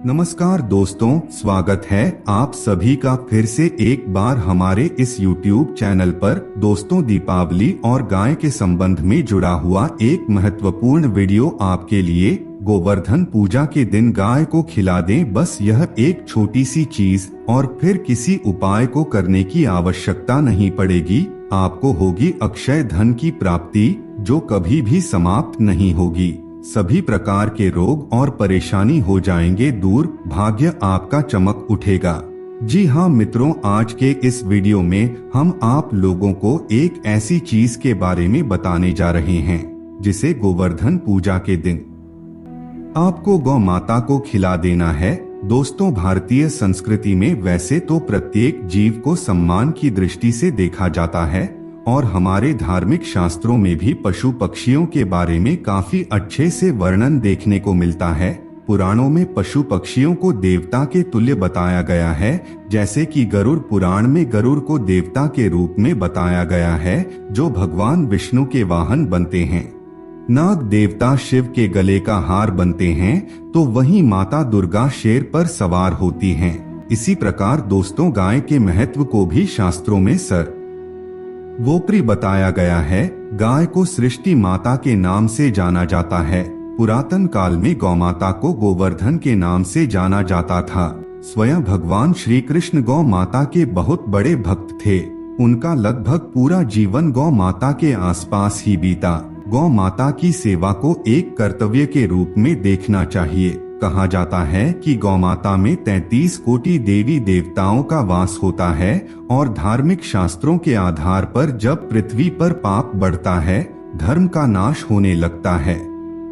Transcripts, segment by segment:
नमस्कार दोस्तों, स्वागत है आप सभी का फिर से एक बार हमारे इस YouTube चैनल पर। दोस्तों, दीपावली और गाय के संबंध में जुड़ा हुआ एक महत्वपूर्ण वीडियो आपके लिए। गोवर्धन पूजा के दिन गाय को खिला दें, बस यह एक छोटी सी चीज और फिर किसी उपाय को करने की आवश्यकता नहीं पड़ेगी। आपको होगी अक्षय धन की प्राप्ति जो कभी भी समाप्त नहीं होगी। सभी प्रकार के रोग और परेशानी हो जाएंगे दूर, भाग्य आपका चमक उठेगा। जी हाँ मित्रों, आज के इस वीडियो में हम आप लोगों को एक ऐसी चीज के बारे में बताने जा रहे हैं जिसे गोवर्धन पूजा के दिन आपको गौ माता को खिला देना है। दोस्तों, भारतीय संस्कृति में वैसे तो प्रत्येक जीव को सम्मान की दृष्टि से देखा जाता है और हमारे धार्मिक शास्त्रों में भी पशु पक्षियों के बारे में काफी अच्छे से वर्णन देखने को मिलता है। पुराणों में पशु पक्षियों को देवता के तुल्य बताया गया है, जैसे कि गरुड़ पुराण में गरुड़ को देवता के रूप में बताया गया है जो भगवान विष्णु के वाहन बनते हैं। नाग देवता शिव के गले का हार बनते हैं, तो वहीं माता दुर्गा शेर पर सवार होती हैं। इसी प्रकार दोस्तों, गाय के महत्व को भी शास्त्रों में सर्वोपरि बताया गया है। गाय को सृष्टि माता के नाम से जाना जाता है। पुरातन काल में गौ माता को गोवर्धन के नाम से जाना जाता था। स्वयं भगवान श्री कृष्ण गौ माता के बहुत बड़े भक्त थे। उनका लगभग पूरा जीवन गौ माता के आसपास ही बीता। गौ माता की सेवा को एक कर्तव्य के रूप में देखना चाहिए। कहा जाता है कि गौ माता में 33 कोटि देवी देवताओं का वास होता है और धार्मिक शास्त्रों के आधार पर जब पृथ्वी पर पाप बढ़ता है, धर्म का नाश होने लगता है,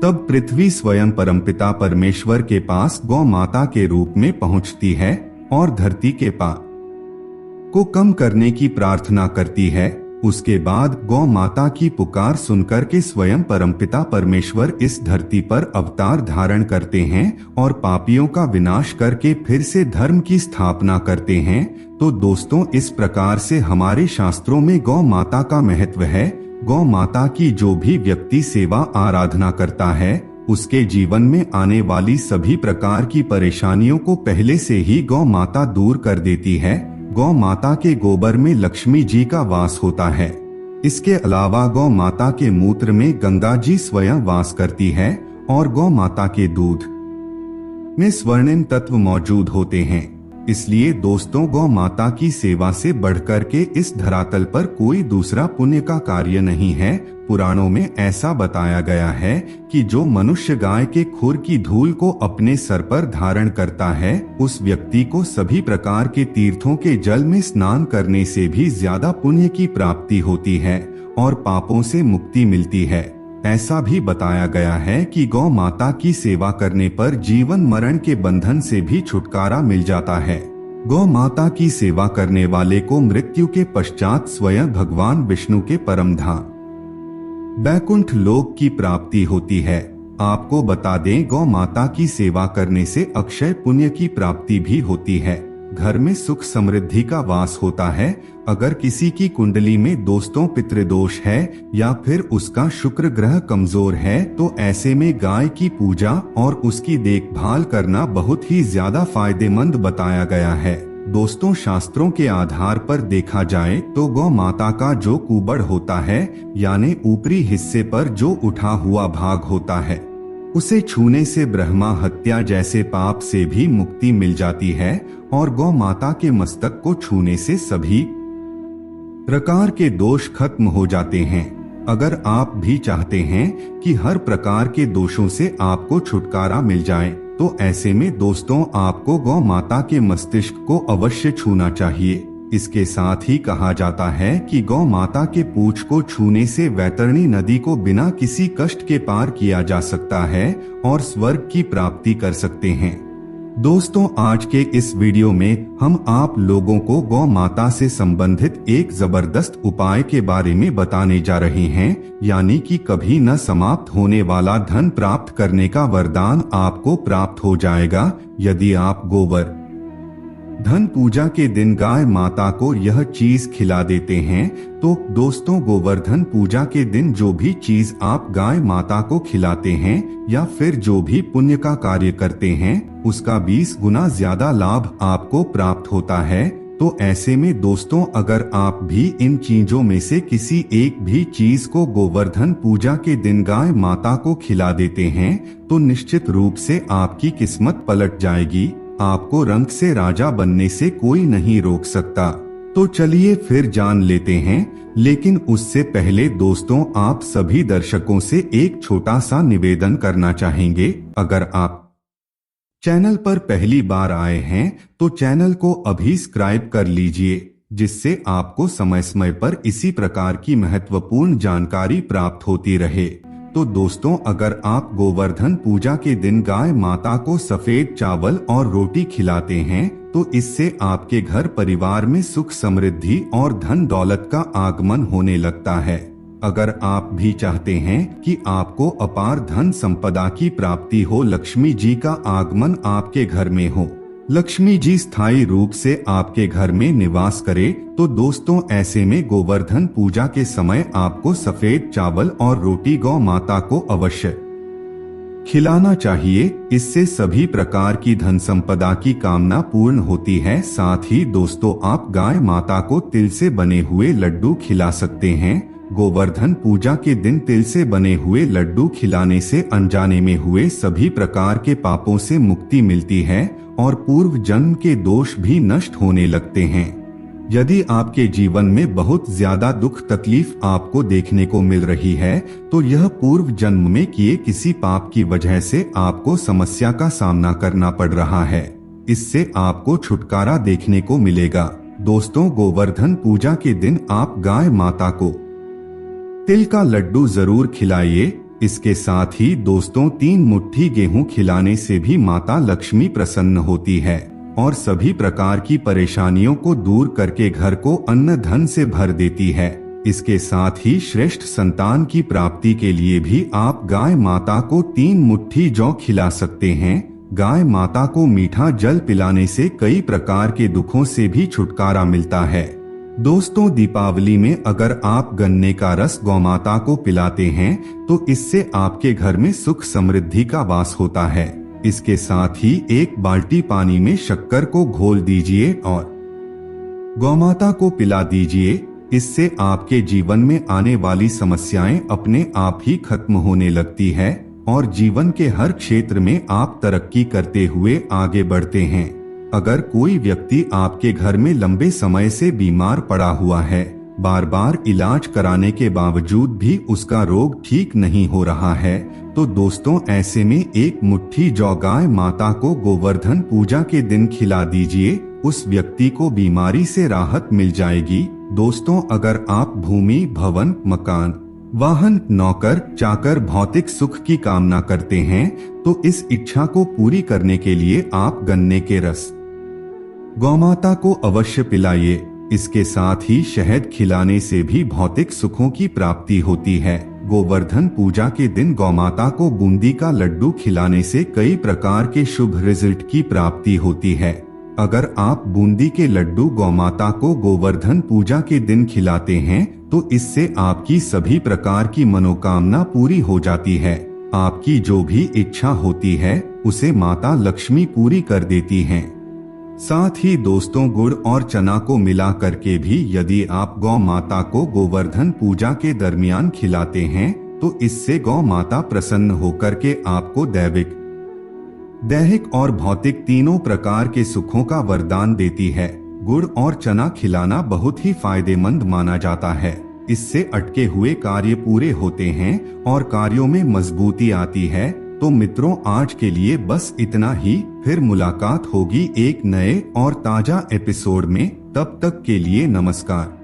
तब पृथ्वी स्वयं परमपिता परमेश्वर के पास गौ माता के रूप में पहुंचती है और धरती के पाप को कम करने की प्रार्थना करती है। उसके बाद गौ माता की पुकार सुनकर के स्वयं परमपिता परमेश्वर इस धरती पर अवतार धारण करते हैं और पापियों का विनाश करके फिर से धर्म की स्थापना करते हैं। तो दोस्तों, इस प्रकार से हमारे शास्त्रों में गौ माता का महत्व है। गौ माता की जो भी व्यक्ति सेवा आराधना करता है, उसके जीवन में आने वाली सभी प्रकार की परेशानियों को पहले से ही गौ माता दूर कर देती है। गौ माता के गोबर में लक्ष्मी जी का वास होता है। इसके अलावा गौ माता के मूत्र में गंगा जी स्वयं वास करती है और गौ माता के दूध में स्वर्णिम तत्व मौजूद होते हैं। इसलिए दोस्तों, गौ माता की सेवा से बढ़कर के इस धरातल पर कोई दूसरा पुण्य का कार्य नहीं है। पुराणों में ऐसा बताया गया है कि जो मनुष्य गाय के खुर की धूल को अपने सर पर धारण करता है, उस व्यक्ति को सभी प्रकार के तीर्थों के जल में स्नान करने से भी ज्यादा पुण्य की प्राप्ति होती है और पापों से मुक्ति मिलती है। ऐसा भी बताया गया है कि गौ माता की सेवा करने पर जीवन मरण के बंधन से भी छुटकारा मिल जाता है। गौ माता की सेवा करने वाले को मृत्यु के पश्चात स्वयं भगवान विष्णु के परम धाम वैकुंठ लोक की प्राप्ति होती है। आपको बता दें, गौ माता की सेवा करने से अक्षय पुण्य की प्राप्ति भी होती है। घर में सुख समृद्धि का वास होता है। अगर किसी की कुंडली में दोस्तों पितृदोष है या फिर उसका शुक्र ग्रह कमजोर है, तो ऐसे में गाय की पूजा और उसकी देखभाल करना बहुत ही ज्यादा फायदेमंद बताया गया है। दोस्तों, शास्त्रों के आधार पर देखा जाए तो गौ माता का जो कुबड़ होता है, यानी ऊपरी हिस्से पर जो उठा हुआ भाग होता है, उसे छूने से ब्रह्मा हत्या जैसे पाप से भी मुक्ति मिल जाती है और गौ माता के मस्तक को छूने से सभी प्रकार के दोष खत्म हो जाते हैं। अगर आप भी चाहते हैं कि हर प्रकार के दोषों से आपको छुटकारा मिल जाए, तो ऐसे में दोस्तों, आपको गौ माता के मस्तिष्क को अवश्य छूना चाहिए। इसके साथ ही कहा जाता है कि गौ माता के पूंछ को छूने से वैतरणी नदी को बिना किसी कष्ट के पार किया जा सकता है और स्वर्ग की प्राप्ति कर सकते हैं। दोस्तों, आज के इस वीडियो में हम आप लोगों को गौ माता से संबंधित एक जबरदस्त उपाय के बारे में बताने जा रहे हैं, यानी कि कभी न समाप्त होने वाला धन प्राप्त करने का वरदान आपको प्राप्त हो जाएगा यदि आप धन पूजा के दिन गाय माता को यह चीज खिला देते हैं। तो दोस्तों, गोवर्धन पूजा के दिन जो भी चीज आप गाय माता को खिलाते हैं या फिर जो भी पुण्य का कार्य करते हैं, उसका 20 गुना ज्यादा लाभ आपको प्राप्त होता है। तो ऐसे में दोस्तों, अगर आप भी इन चीजों में से किसी एक भी चीज को गोवर्धन पूजा के दिन गाय माता को खिला देते हैं, तो निश्चित रूप से आपकी किस्मत पलट जाएगी। आपको रंग से राजा बनने से कोई नहीं रोक सकता। तो चलिए फिर जान लेते हैं, लेकिन उससे पहले दोस्तों, आप सभी दर्शकों से एक छोटा सा निवेदन करना चाहेंगे। अगर आप चैनल पर पहली बार आए हैं तो चैनल को अभी सब्सक्राइब कर लीजिए, जिससे आपको समय समय पर इसी प्रकार की महत्वपूर्ण जानकारी प्राप्त होती रहे। तो दोस्तों, अगर आप गोवर्धन पूजा के दिन गाय माता को सफेद चावल और रोटी खिलाते हैं, तो इससे आपके घर परिवार में सुख समृद्धि और धन दौलत का आगमन होने लगता है। अगर आप भी चाहते हैं कि आपको अपार धन संपदा की प्राप्ति हो, लक्ष्मी जी का आगमन आपके घर में हो, लक्ष्मी जी स्थायी रूप से आपके घर में निवास करे, तो दोस्तों ऐसे में गोवर्धन पूजा के समय आपको सफेद चावल और रोटी गौ माता को अवश्य खिलाना चाहिए। इससे सभी प्रकार की धन संपदा की कामना पूर्ण होती है। साथ ही दोस्तों, आप गाय माता को तिल से बने हुए लड्डू खिला सकते हैं। गोवर्धन पूजा के दिन तिल से बने हुए लड्डू खिलाने से अनजाने में हुए सभी प्रकार के पापों से मुक्ति मिलती है और पूर्व जन्म के दोष भी नष्ट होने लगते हैं। यदि आपके जीवन में बहुत ज्यादा दुख तकलीफ आपको देखने को मिल रही है, तो यह पूर्व जन्म में किए किसी पाप की वजह से आपको समस्या का सामना करना पड़ रहा है। इससे आपको छुटकारा देखने को मिलेगा। दोस्तों, गोवर्धन पूजा के दिन आप गाय माता को तिल का लड्डू जरूर खिलाइए। इसके साथ ही दोस्तों, 3 मुट्ठी गेहूं खिलाने से भी माता लक्ष्मी प्रसन्न होती है और सभी प्रकार की परेशानियों को दूर करके घर को अन्न धन से भर देती है। इसके साथ ही श्रेष्ठ संतान की प्राप्ति के लिए भी आप गाय माता को 3 मुट्ठी जौ खिला सकते हैं। गाय माता को मीठा जल पिलाने से कई प्रकार के दुखों से भी छुटकारा मिलता है। दोस्तों, दीपावली में अगर आप गन्ने का रस गौमाता को पिलाते हैं, तो इससे आपके घर में सुख समृद्धि का वास होता है। इसके साथ ही 1 बाल्टी पानी में शक्कर को घोल दीजिए और गौमाता को पिला दीजिए। इससे आपके जीवन में आने वाली समस्याएं अपने आप ही खत्म होने लगती है और जीवन के हर क्षेत्र में आप तरक्की करते हुए आगे बढ़ते हैं। अगर कोई व्यक्ति आपके घर में लंबे समय से बीमार पड़ा हुआ है, बार बार इलाज कराने के बावजूद भी उसका रोग ठीक नहीं हो रहा है, तो दोस्तों ऐसे में 1 मुट्ठी जौ गाय माता को गोवर्धन पूजा के दिन खिला दीजिए। उस व्यक्ति को बीमारी से राहत मिल जाएगी। दोस्तों, अगर आप भूमि, भवन, मकान, वाहन, नौकर चाकर, भौतिक सुख की कामना करते हैं, तो इस इच्छा को पूरी करने के लिए आप गन्ने के रस गौमाता को अवश्य पिलाइए। इसके साथ ही शहद खिलाने से भी भौतिक सुखों की प्राप्ति होती है। गोवर्धन पूजा के दिन गौमाता को बूंदी का लड्डू खिलाने से कई प्रकार के शुभ रिजल्ट की प्राप्ति होती है। अगर आप बूंदी के लड्डू गौमाता को गोवर्धन पूजा के दिन खिलाते हैं, तो इससे आपकी सभी प्रकार की मनोकामना पूरी हो जाती है। आपकी जो भी इच्छा होती है, उसे माता लक्ष्मी पूरी कर देती हैं। साथ ही दोस्तों, गुड़ और चना को मिला करके भी यदि आप गौ माता को गोवर्धन पूजा के दरमियान खिलाते हैं, तो इससे गौ माता प्रसन्न होकर के आपको दैहिक और भौतिक तीनों प्रकार के सुखों का वरदान देती है। गुड़ और चना खिलाना बहुत ही फायदेमंद माना जाता है। इससे अटके हुए कार्य पूरे होते हैं और कार्यों में मजबूती आती है। तो मित्रों, आज के लिए बस इतना ही। फिर मुलाकात होगी एक नए और ताजा एपिसोड में। तब तक के लिए नमस्कार।